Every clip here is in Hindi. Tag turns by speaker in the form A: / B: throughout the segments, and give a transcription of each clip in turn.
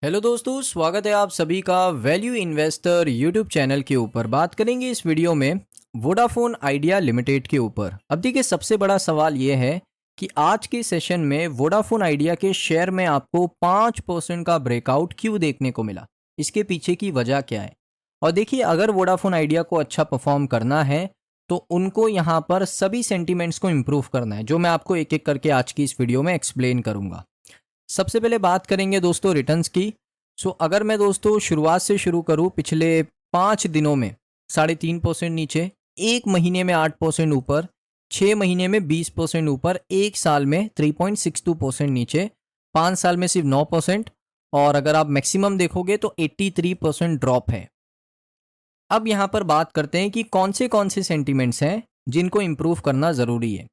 A: हेलो दोस्तों, स्वागत है आप सभी का वैल्यू इन्वेस्टर यूट्यूब चैनल के ऊपर। बात करेंगे इस वीडियो में वोडाफोन आइडिया लिमिटेड के ऊपर। अब देखिए, सबसे बड़ा सवाल ये है कि आज के सेशन में वोडाफोन आइडिया के शेयर में आपको 5% का ब्रेकआउट क्यों देखने को मिला, इसके पीछे की वजह क्या है। और देखिए, अगर वोडाफोन आइडिया को अच्छा परफॉर्म करना है तो उनको यहाँ पर सभी सेंटीमेंट्स को इम्प्रूव करना है, जो मैं आपको एक एक करके आज की इस वीडियो में एक्सप्लेन करूंगा। सबसे पहले बात करेंगे दोस्तों रिटर्न्स की। अगर मैं दोस्तों शुरुआत से शुरू करूं, पिछले 5 दिनों में 3.5% नीचे, 1 महीने में 8% ऊपर, 6 महीने में 20% ऊपर, 1 साल में 3.62% नीचे, 5 साल में सिर्फ 9%, और अगर आप मैक्सिमम देखोगे तो 83% ड्रॉप है। अब यहाँ पर बात करते हैं कि कौन से सेंटीमेंट्स हैं जिनको इम्प्रूव करना ज़रूरी है।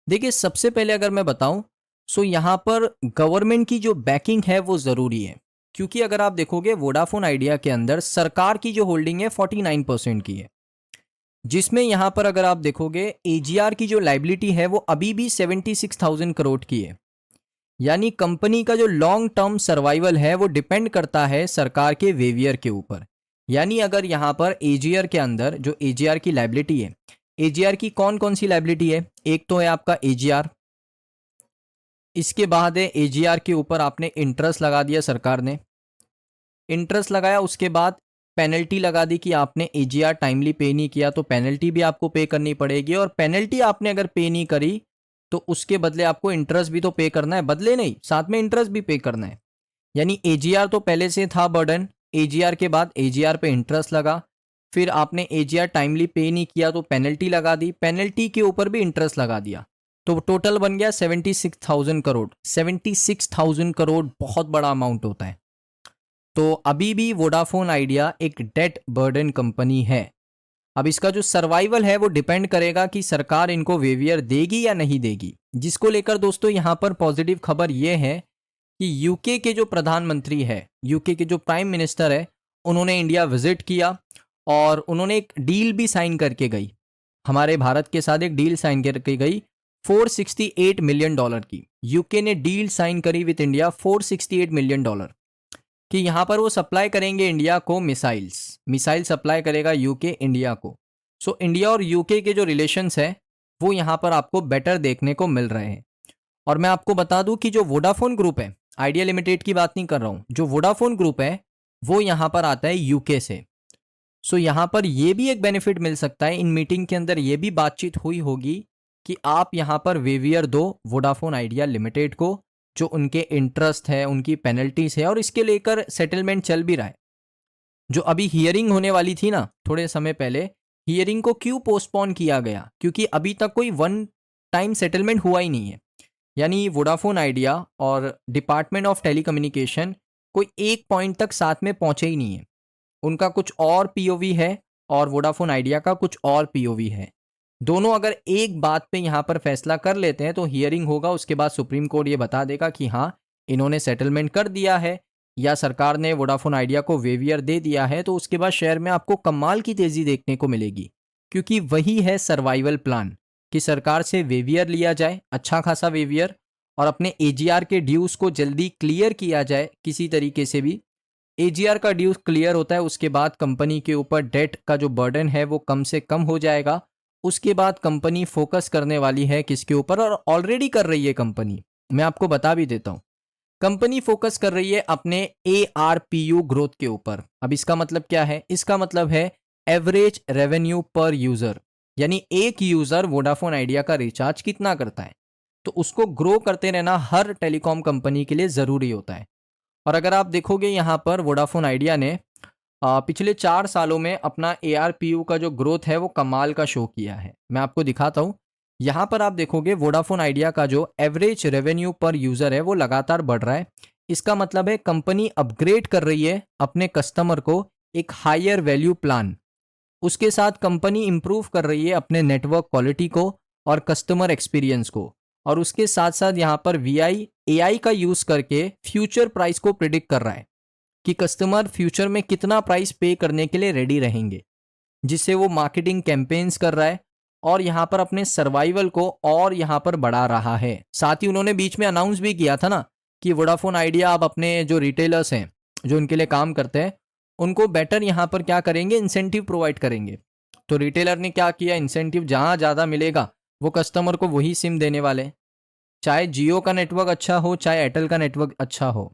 A: देखिए, सबसे पहले अगर मैं बताऊं, यहाँ पर गवर्नमेंट की जो बैकिंग है वो ज़रूरी है, क्योंकि अगर आप देखोगे वोडाफोन आइडिया के अंदर सरकार की जो होल्डिंग है 49% की है, जिसमें यहाँ पर अगर आप देखोगे एजीआर की जो लाइबिलिटी है वो अभी भी 76,000 करोड़ की है। यानी कंपनी का जो लॉन्ग टर्म सर्वाइवल है वो डिपेंड करता है सरकार के वेवियर के ऊपर। यानी अगर यहाँ पर एजीआर के अंदर जो एजीआर की लाइबिलिटी है, एजीआर की कौन कौन सी लाइबिलिटी है, एक तो है आपका एजीआर, इसके बाद है एजीआर के ऊपर आपने इंटरेस्ट लगा दिया, सरकार ने इंटरेस्ट लगाया, उसके बाद पेनल्टी लगा दी कि आपने एजीआर टाइमली पे नहीं किया तो पेनल्टी भी आपको पे करनी पड़ेगी, और पेनल्टी आपने अगर पे नहीं करी तो उसके बदले आपको इंटरेस्ट भी तो पे करना है, बदले नहीं, साथ में इंटरेस्ट भी पे करना है। यानी एजीआर तो पहले से था बर्डन, एजीआर के बाद एजीआर पे इंटरेस्ट लगा, फिर आपने एजीआर टाइमली पे नहीं किया तो पेनल्टी लगा दी, पेनल्टी के ऊपर भी इंटरेस्ट लगा दिया, तो टोटल बन गया 76,000 करोड़। 76,000 करोड़ बहुत बड़ा अमाउंट होता है। तो अभी भी वोडाफोन आइडिया एक डेट बर्डन कंपनी है। अब इसका जो सर्वाइवल है वो डिपेंड करेगा कि सरकार इनको वेवियर देगी या नहीं देगी, जिसको लेकर दोस्तों यहाँ पर पॉजिटिव खबर ये है कि यूके के जो प्रधानमंत्री है, यूके के जो प्राइम मिनिस्टर है, उन्होंने इंडिया विजिट किया और उन्होंने एक डील भी साइन करके गई, हमारे भारत के साथ एक डील साइन करके गई $468 मिलियन की। यूके ने डील साइन करी विद इंडिया $468 मिलियन कि यहाँ पर वो सप्लाई करेंगे इंडिया को मिसाइल सप्लाई करेगा यूके इंडिया को। इंडिया और यूके के जो रिलेशंस है वो यहाँ पर आपको बेटर देखने को मिल रहे हैं। और मैं आपको बता दूं कि जो वोडाफोन ग्रुप है, आइडिया लिमिटेड की बात नहीं कर रहा हूँ, जो वोडाफोन ग्रुप है वो यहाँ पर आता है यूके से। यहाँ पर ये भी एक बेनिफिट मिल सकता है, इन मीटिंग के अंदर ये भी बातचीत हुई होगी कि आप यहाँ पर वेवियर दो वोडाफोन आइडिया लिमिटेड को, जो उनके इंटरेस्ट है, उनकी पेनल्टीज है, और इसके लेकर सेटलमेंट चल भी रहा है। जो अभी हियरिंग होने वाली थी ना थोड़े समय पहले, हियरिंग को क्यों पोस्टपोन किया गया, क्योंकि अभी तक कोई वन टाइम सेटलमेंट हुआ ही नहीं है। यानी वोडाफोन आइडिया और डिपार्टमेंट ऑफ टेलीकम्युनिकेशन कोई एक पॉइंट तक साथ में पहुंचे ही नहीं है। उनका कुछ और पीओवी है और वोडाफोन आइडिया का कुछ और पीओवी है। दोनों अगर एक बात पे यहाँ पर फैसला कर लेते हैं तो हियरिंग होगा, उसके बाद सुप्रीम कोर्ट ये बता देगा कि हाँ, इन्होंने सेटलमेंट कर दिया है या सरकार ने वोडाफोन आइडिया को वेवियर दे दिया है। तो उसके बाद शेयर में आपको कमाल की तेज़ी देखने को मिलेगी, क्योंकि वही है सर्वाइवल प्लान कि सरकार से वेवियर लिया जाए, अच्छा खासा वेवियर, और अपने एजीआर के ड्यूज को जल्दी क्लियर किया जाए किसी तरीके से भी। एजीआर का ड्यूज क्लियर होता है, उसके बाद कंपनी के ऊपर डेट का जो बर्डन है वो कम से कम हो जाएगा। उसके बाद कंपनी फोकस करने वाली है किसके ऊपर, और ऑलरेडी कर रही है कंपनी। मैं आपको बता भी देता हूँ, कंपनी फोकस कर रही है अपने ARPU ग्रोथ के ऊपर। अब इसका मतलब क्या है, इसका मतलब है एवरेज रेवेन्यू पर यूजर, यानी एक यूजर वोडाफोन आइडिया का रिचार्ज कितना करता है, तो उसको ग्रो करते रहना हर टेलीकॉम कंपनी के लिए ज़रूरी होता है। और अगर आप देखोगे यहाँ पर वोडाफोन आइडिया ने पिछले 4 सालों में अपना ARPU का जो ग्रोथ है वो कमाल का शो किया है। मैं आपको दिखाता हूँ, यहाँ पर आप देखोगे वोडाफोन आइडिया का जो एवरेज रेवेन्यू पर यूज़र है वो लगातार बढ़ रहा है। इसका मतलब है कंपनी अपग्रेड कर रही है अपने कस्टमर को एक हायर वैल्यू प्लान। उसके साथ कंपनी इंप्रूव कर रही है अपने नेटवर्क क्वालिटी को और कस्टमर एक्सपीरियंस को, और उसके साथ साथ यहाँ पर VI AI का यूज़ करके फ्यूचर प्राइस को प्रिडिक्ट कर रहा है कि कस्टमर फ्यूचर में कितना प्राइस पे करने के लिए रेडी रहेंगे, जिससे वो मार्केटिंग कैंपेन्स कर रहा है और यहाँ पर अपने सर्वाइवल को और यहाँ पर बढ़ा रहा है। साथ ही उन्होंने बीच में अनाउंस भी किया था ना कि वोडाफोन आइडिया अब अपने जो रिटेलर्स हैं, जो उनके लिए काम करते हैं उनको बेटर यहाँ पर क्या करेंगे, इंसेंटिव प्रोवाइड करेंगे। तो रिटेलर ने क्या किया, इंसेंटिव जहाँ ज़्यादा मिलेगा वो कस्टमर को वही सिम देने वाले हैं, चाहे जियो का नेटवर्क अच्छा हो चाहे एयरटेल का नेटवर्क अच्छा हो।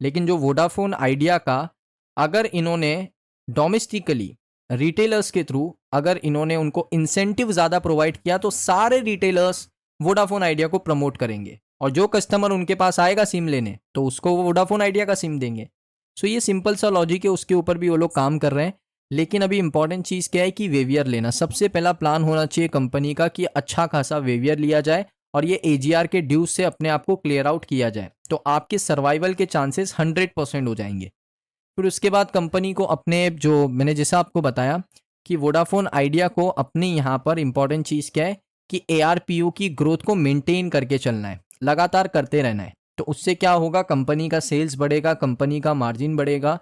A: लेकिन जो वोडाफोन आइडिया का, अगर इन्होंने डोमेस्टिकली रिटेलर्स के थ्रू अगर इन्होंने उनको इंसेंटिव ज़्यादा प्रोवाइड किया तो सारे रिटेलर्स वोडाफोन आइडिया को प्रमोट करेंगे, और जो कस्टमर उनके पास आएगा सिम लेने तो उसको वो वोडाफोन आइडिया का सिम देंगे। सो ये सिंपल सा लॉजिक है, उसके ऊपर भी वो लोग काम कर रहे हैं। लेकिन अभी इंपॉर्टेंट चीज़ क्या है कि वेवियर लेना, सबसे पहला प्लान होना चाहिए कंपनी का कि अच्छा खासा वेवियर लिया जाए और ये एजीआर के ड्यूज से अपने आप को क्लियर आउट किया जाए, तो आपके सर्वाइवल के चांसेस 100% हो जाएंगे। फिर उसके बाद कंपनी को अपने, जो मैंने जैसा आपको बताया कि वोडाफोन आइडिया को अपने यहाँ पर इंपॉर्टेंट चीज़ क्या है कि एआरपीयू की ग्रोथ को मेंटेन करके चलना है, लगातार करते रहना है। तो उससे क्या होगा, कंपनी का सेल्स बढ़ेगा, कंपनी का मार्जिन बढ़ेगा,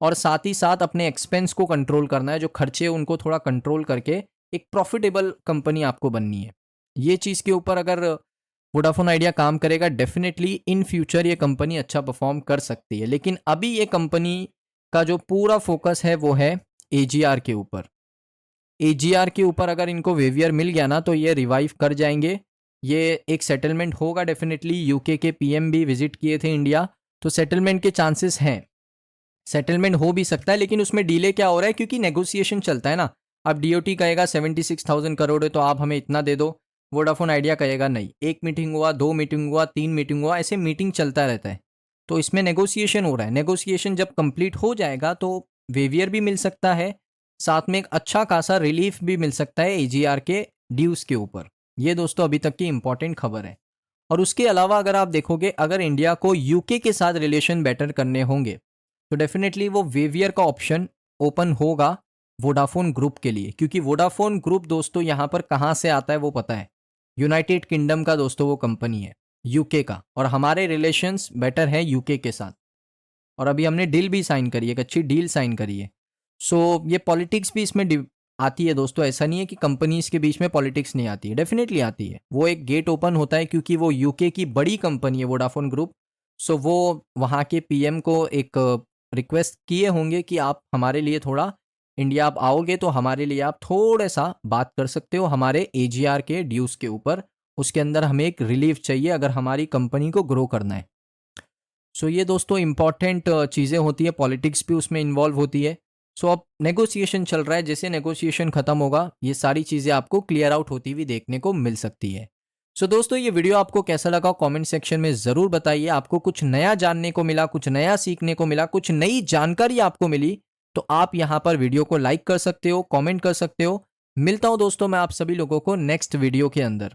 A: और साथ ही साथ अपने एक्सपेंस को कंट्रोल करना है, जो खर्चे उनको थोड़ा कंट्रोल करके एक प्रॉफिटेबल कंपनी आपको बननी है। ये चीज़ के ऊपर अगर वोडाफोन आइडिया काम करेगा, डेफिनेटली इन फ्यूचर ये कंपनी अच्छा परफॉर्म कर सकती है। लेकिन अभी ये कंपनी का जो पूरा फोकस है वो है एजीआर के ऊपर। एजीआर के ऊपर अगर इनको वेवियर मिल गया ना तो ये रिवाइव कर जाएंगे, ये एक सेटलमेंट होगा डेफिनेटली। यूके के पीएम भी विजिट किए थे इंडिया, तो सेटलमेंट के चांसेस हैं, सेटलमेंट हो भी सकता है। लेकिन उसमें डिले क्या हो रहा है, क्योंकि नेगोशिएशन चलता है ना। अब डीओटी कहेगा 76,000 करोड़ है तो आप हमें इतना दे दो, वोडाफोन आइडिया कहेगा नहीं। एक मीटिंग हुआ, 2 मीटिंग हुआ, 3 मीटिंग हुआ, ऐसे मीटिंग चलता रहता है। तो इसमें नेगोशिएशन हो रहा है, नेगोशिएशन जब कंप्लीट हो जाएगा तो वेवियर भी मिल सकता है, साथ में एक अच्छा खासा रिलीफ भी मिल सकता है एजीआर के ड्यूज के ऊपर। ये दोस्तों अभी तक की इंपॉर्टेंट खबर है। और उसके अलावा अगर आप देखोगे, अगर इंडिया को यूके के साथ रिलेशन बेटर करने होंगे तो डेफिनेटली वो वेवियर का ऑप्शन ओपन होगा वोडाफोन ग्रुप के लिए, क्योंकि वोडाफोन ग्रुप दोस्तों यहाँ पर कहाँ से आता है वो पता है, यूनाइटेड किंगडम का दोस्तों वो कंपनी है, यूके का, और हमारे रिलेशंस बेटर है यूके के साथ। और अभी हमने डील भी साइन करी है, एक अच्छी डील साइन करी है। सो ये पॉलिटिक्स भी इसमें आती है दोस्तों, ऐसा नहीं है कि कंपनीज के बीच में पॉलिटिक्स नहीं आती है, डेफिनेटली आती है। वो एक गेट ओपन होता है क्योंकि वो यूके की बड़ी कंपनी है वोडाफोन ग्रुप। सो वो वहाँ के पीएम को एक रिक्वेस्ट किए होंगे कि आप हमारे लिए थोड़ा, इंडिया आप आओगे तो हमारे लिए आप थोड़ा सा बात कर सकते हो हमारे एजीआर के ड्यूज के ऊपर, उसके अंदर हमें एक रिलीफ चाहिए अगर हमारी कंपनी को ग्रो करना है। सो ये दोस्तों इंपॉर्टेंट चीज़ें होती है, पॉलिटिक्स भी उसमें इन्वॉल्व होती है। सो अब नेगोशिएशन चल रहा है, जैसे नेगोशिएशन खत्म होगा ये सारी चीज़ें आपको क्लियर आउट होती हुई देखने को मिल सकती है। सो दोस्तों ये वीडियो आपको कैसा लगा कमेंट सेक्शन में ज़रूर बताइए। आपको कुछ नया जानने को मिला, कुछ नया सीखने को मिला, कुछ नई जानकारी आपको मिली तो आप यहाँ पर वीडियो को लाइक कर सकते हो, कमेंट कर सकते हो। मिलता हूँ दोस्तों मैं आप सभी लोगों को नेक्स्ट वीडियो के अंदर।